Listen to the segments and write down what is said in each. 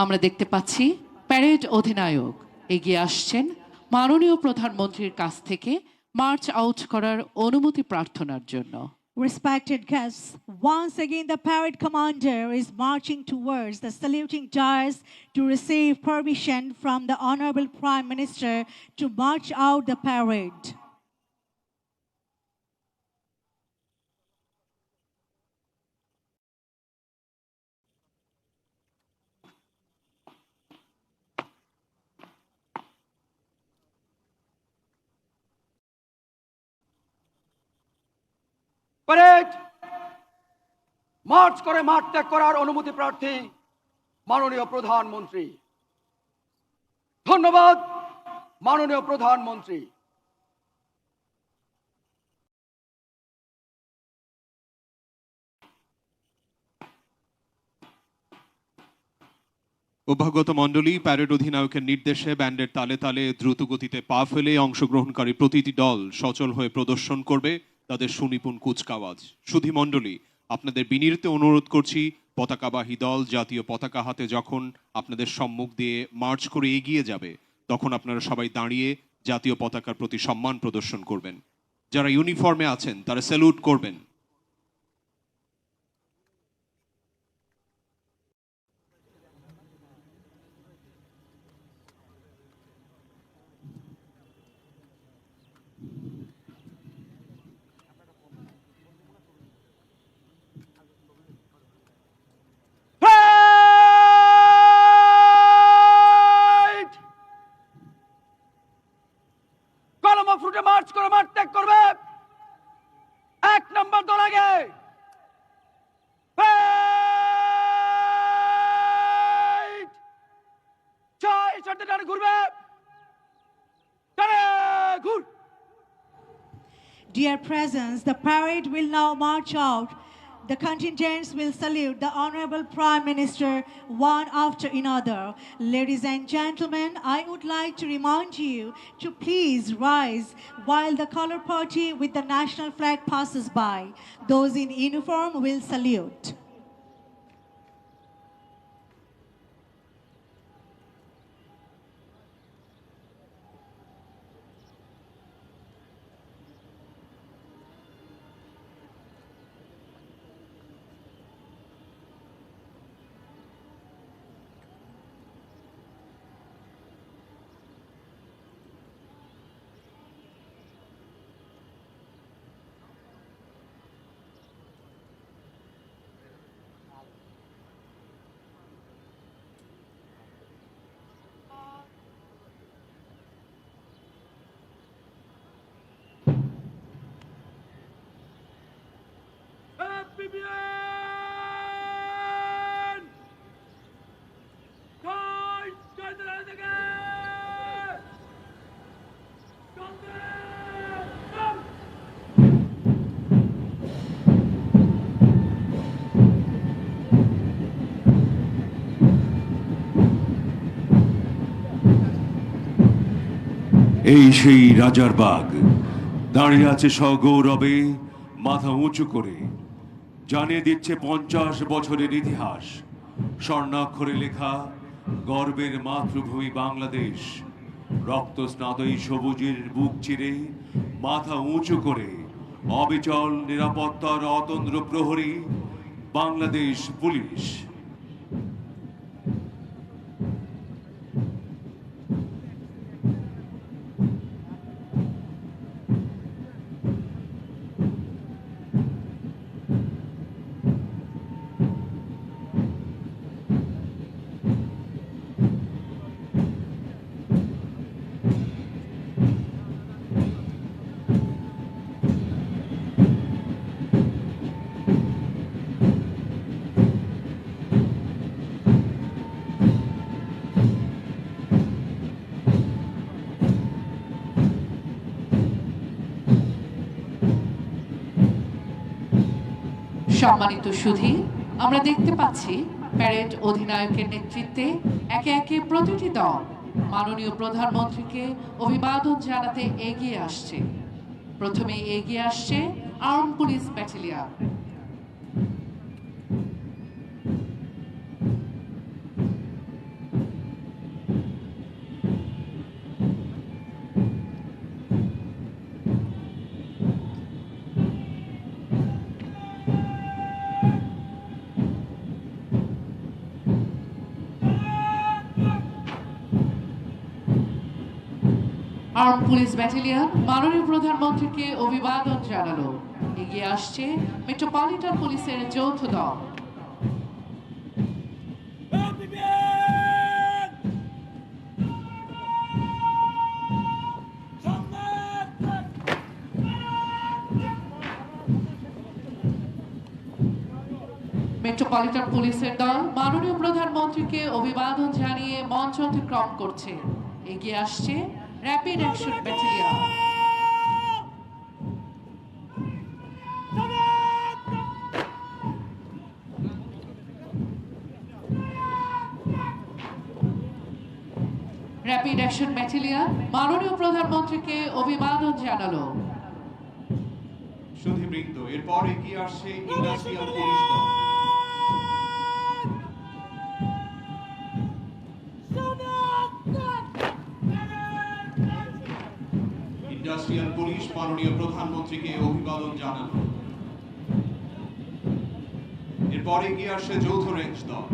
আমরা দেখতে পাচ্ছি প্যারেড অধিনায়ক এগিয়ে আসছেন মাননীয় প্রধানমন্ত্রীর কাছ থেকে মার্চ আউট করার অনুমতি প্রার্থনার জন্য। Respected guests, once again the parade commander is marching towards the saluting dais to receive permission from the Honorable Prime Minister to march out the parade. Parade March করে মাঠ ত্যাগ করার অনুমতি প্রার্থী মাননীয় প্রধানমন্ত্রী। ধন্যবাদ মাননীয় প্রধানমন্ত্রী। অভ্যাগত মণ্ডলী, প্যারেড অধিনায়কের নির্দেশে ব্যান্ডের তালে তালে দ্রুত গতিতে পা ফেলে অংশগ্রহণকারী প্রতিটি দল সচল হয়ে প্রদর্শন করবে তাদের সুনিপুণ কুচকাওয়াজ। সুধী মণ্ডলী, আপনাদের বিনীত অনুরোধ করছি, পতাকাবাহী দল জাতীয় পতাকা হাতে যখন আপনাদের সম্মুখ দিয়ে মার্চ করে এগিয়ে যাবে তখন আপনারা সবাই দাঁড়িয়ে জাতীয় পতাকার প্রতি সম্মান প্রদর্শন করবেন। যারা ইউনিফর্মে আছেন তারা স্যালুট করবেন। কলমা ফুটে মার্চ করে মাঠ ত্যাগ করবে এক নম্বর দল আগে। ছয় চারটে টানে ঘুরবে, টানে ঘুর। Dear presence, the parade will now march out. The contingents will salute the Honorable Prime Minister one after another. Ladies and gentlemen, I would like to remind you to please rise while the color party with the national flag passes by. Those in uniform will salute. এই সেই রাজার bug দাঁড়িয়ে আছে সগৌরবে মাথা উঁচু করে, জানিয়ে দিচ্ছে 50 বছরের ইতিহাস। স্বর্ণাক্ষরে লেখা গর্বের মাতৃভূমি বাংলাদেশ, রক্তস্নাত এই সবুজের বুক চিরে মাথা উঁচু করে অবিচল নিরাপত্তার অতন্দ্র প্রহরী বাংলাদেশ পুলিশ। সম্মানিত সুধী, আমরা দেখতে পাচ্ছি প্যারেড অধিনায়কের নেতৃত্বে একে একে প্রতিটি দল মাননীয় প্রধানমন্ত্রীকে অভিবাদন জানাতে এগিয়ে আসছে। প্রথমে এগিয়ে আসছে arm police battalion. Arm police battalion মাননীয় প্রধানমন্ত্রীকে অভিবাদন জানালো। এগিয়ে আসছে মেট্রোপলিটন পুলিশের যৌথ দল। মেট্রোপলিটন পুলিশের দল মাননীয় প্রধানমন্ত্রীকে অভিবাদন জানিয়ে মঞ্চ অতিক্রম করছে। এগিয়ে আসছে rapid action battalion. Rapid action battalion মাননীয় প্রধানমন্ত্রীকে অভিবাদন জানালো। সুধীবৃন্দ, এরপর এগিয়ে আসছে ইন্ডাস্ট্রিয়াল পুলিশ দল। ইন্ডাস্ট্রিয়াল পুলিশ মাননীয় প্রধানমন্ত্রীকে অভিবাদন জানালো। এরপর এগিয়ে আসছে যৌথ রেঞ্জ দল।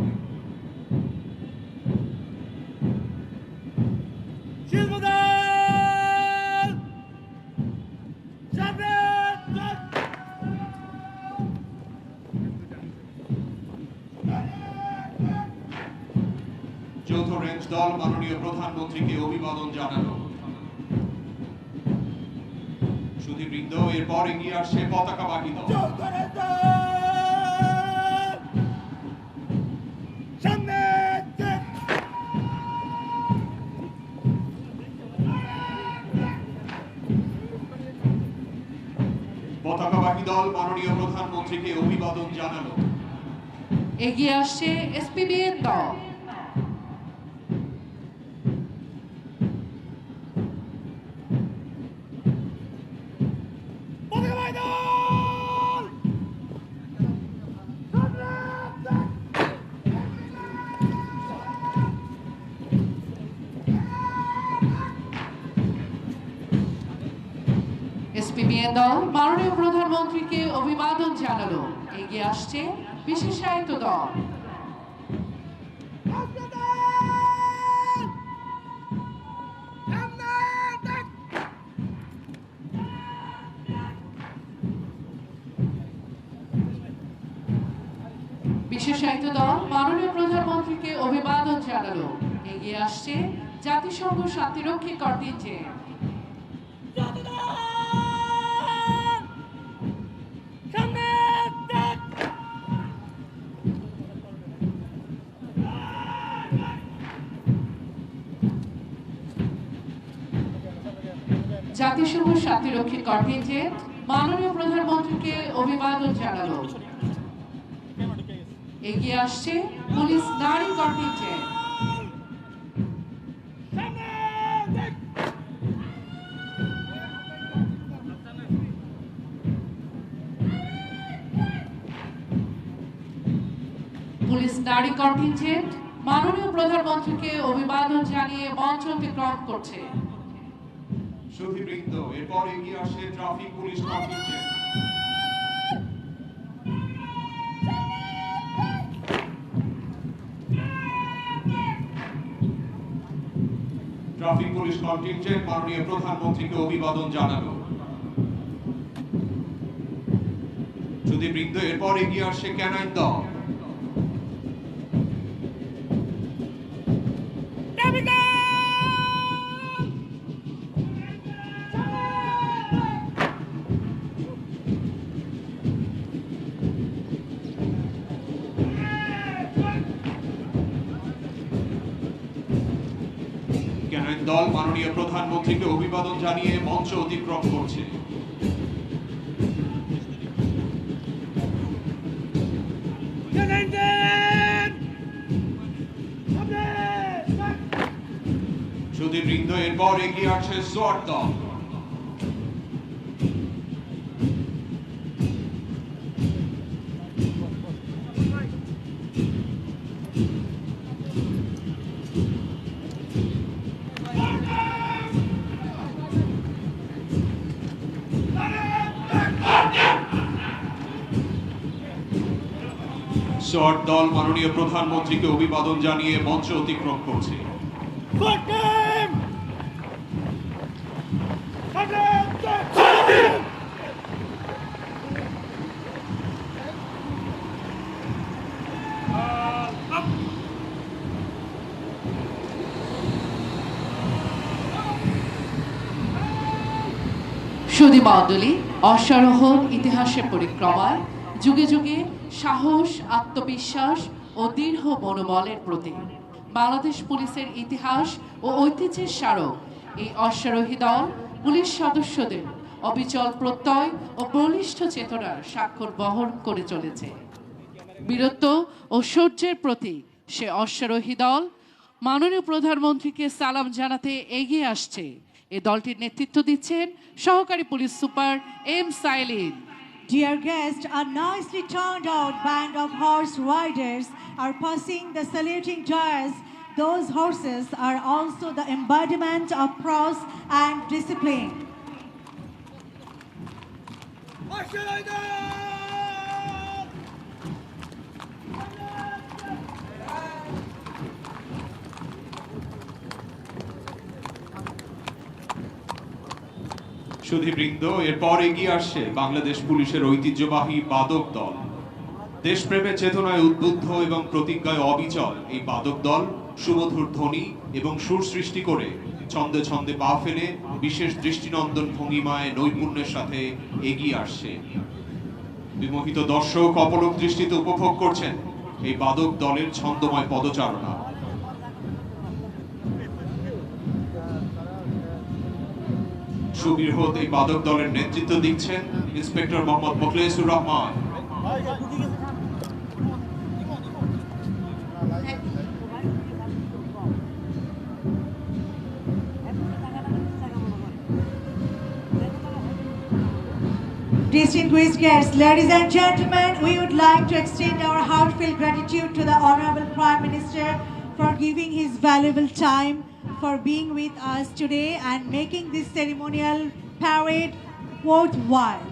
যৌথ রেঞ্জ দল মাননীয় প্রধানমন্ত্রীকে অভিবাদন জানালো। সুধীবৃন্দ, এরপর এগিয়ে আসছে পতাকাবাহী দল। পতাকাবাহী দল মাননীয় প্রধানমন্ত্রীকে অভিবাদন জানালো। এগিয়ে আসছে এসপিবিএন দল। এসপিবিএন দল মাননীয় প্রধানমন্ত্রীকে অভিবাদন জানালো। এগিয়ে আসছে বিশেষায়িত দল। বিশেষায়িত দল মাননীয় প্রধানমন্ত্রীকে অভিবাদন জানালো। এগিয়ে আসছে জাতিসংঘ শান্তিরক্ষী কন্টিনজেন্ট। জাতিসংঘ শান্তিরক্ষী কন্টিনজেন্ট মাননীয় প্রধানমন্ত্রীকে অভিবাদন জানালো। এগিয়ে আসছে পুলিশ নারী কন্টিনজেন্ট। পুলিশ নারী কন্টিনজেন্ট মাননীয় প্রধানমন্ত্রীকে অভিবাদন জানিয়ে মঞ্চ অতিক্রম করছে। সুধীবৃন্দ, এরপর এগিয়ে আসছে traffic police contingent. Traffic police contingent মাননীয় প্রধানমন্ত্রীকে অভিবাদন জানালো। সুধীবৃন্দ, এরপর এগিয়ে আসছে ক্যানাইন দল। ক্যানাইন দল মাননীয় প্রধানমন্ত্রীকে অভিবাদন জানিয়ে মঞ্চ অতিক্রম করছে। সুধীবৃন্দ, এরপর এগিয়ে আসছে সোয়াট দল। সোয়াট দল মাননীয় প্রধানমন্ত্রীকে অভিবাদন জানিয়ে মঞ্চ অতিক্রম করছে। সুধী মণ্ডলী, অশ্বারোহণ ইতিহাসের পরিক্রমায় যুগে যুগে সাহস, আত্মবিশ্বাস ও দৃঢ় মনোবলের প্রতীক। বাংলাদেশ পুলিশের ইতিহাস ও ঐতিহ্যের স্মারক এই অশ্বারোহী দল পুলিশ সদস্যদের অবিচল প্রত্যয় ও বলিষ্ঠ চেতনার স্বাক্ষর বহন করে চলেছে। বীরত্ব ও শৌর্যের প্রতীক সে অশ্বারোহী দল মাননীয় প্রধানমন্ত্রীকে সালাম জানাতে এগিয়ে আসছে। এই দলটির নেতৃত্ব দিচ্ছেন সহকারী police super M Sailin. Dear guests, a nicely turned out band of horse riders are passing the saluting dais. Those horses are also the embodiment of prose and discipline. সুধীবৃন্দ, এরপর এগিয়ে আসছে বাংলাদেশ পুলিশের ঐতিহ্যবাহী বাদক দল। দেশপ্রেমের চেতনায় উদ্বুদ্ধ এবং প্রতিজ্ঞায় অবিচল এই বাদক দল সুমধুর ধ্বনি এবং সুর সৃষ্টি করে ছন্দে ছন্দে পা ফেলে বিশেষ দৃষ্টিনন্দন ভঙ্গিমায় নৈপুণ্যের সাথে এগিয়ে আসছে। বিমোহিত দর্শক অপলক দৃষ্টিতে উপভোগ করছেন এই বাদক দলের ছন্দময় পদচারণা। সুবৃহৎ এই বাদক দলের নেতৃত্ব দিচ্ছেন inspector Mohammad Mokhlesur Rahman. Distinguished guests, ladies and gentlemen, we would like to extend our heartfelt gratitude to the Honorable Prime Minister for giving his valuable time for being with us today and making this ceremonial parade worthwhile.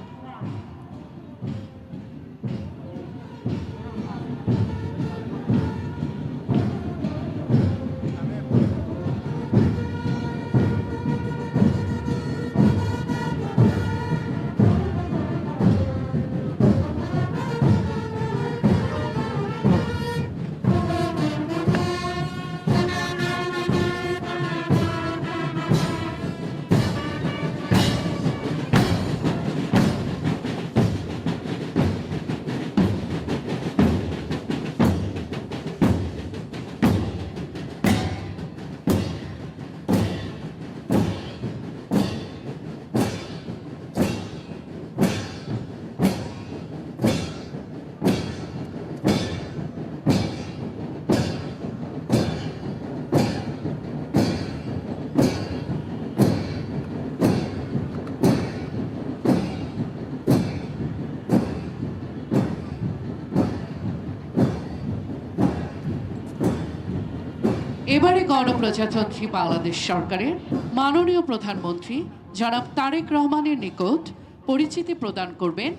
এবারে গণপ্রজাতন্ত্রী বাংলাদেশ সরকারের মাননীয় প্রধানমন্ত্রী জনাব তারেক রহমানের নিকট পরিচিতি প্রদান করবেন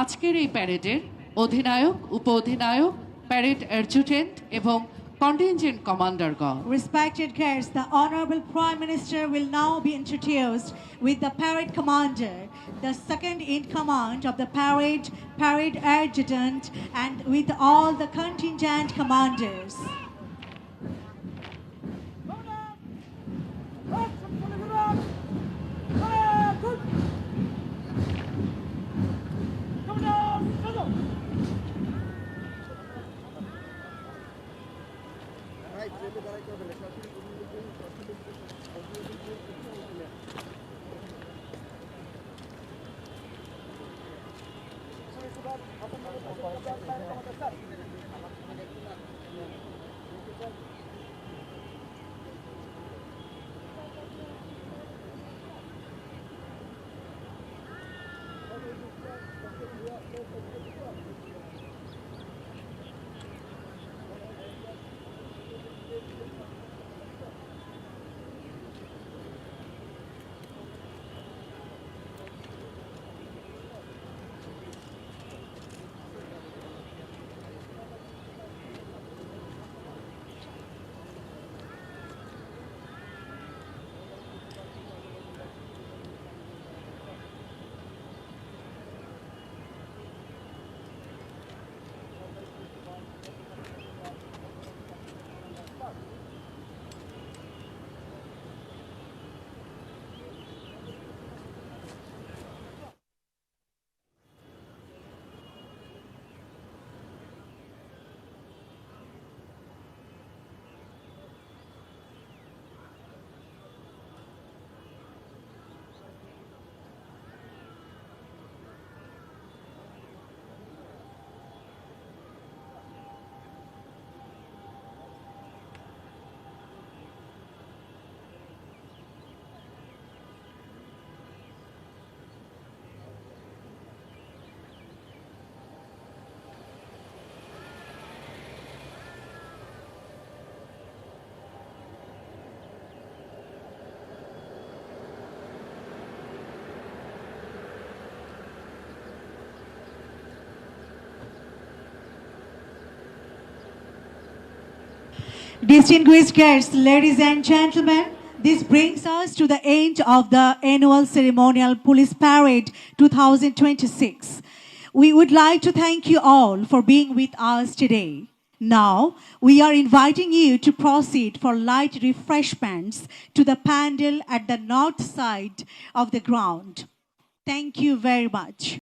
আজকের এই প্যারেডের অধিনায়ক, উপ অধিনায়ক, প্যারেড অ্যাডজুটেন্ট এবং contingent কমান্ডারগণ। Respected guests, the Honorable Prime Minister will now be introduced with the parade commander, the second in command of the parade adjutant, and with all the contingent commanders. Distinguished guests, ladies and gentlemen, this brings us to the end of the annual ceremonial police parade 2026. We would like to thank you all for being with us today. Now, we are inviting you to proceed for light refreshments to the pandal at the north side of the ground. Thank you very much.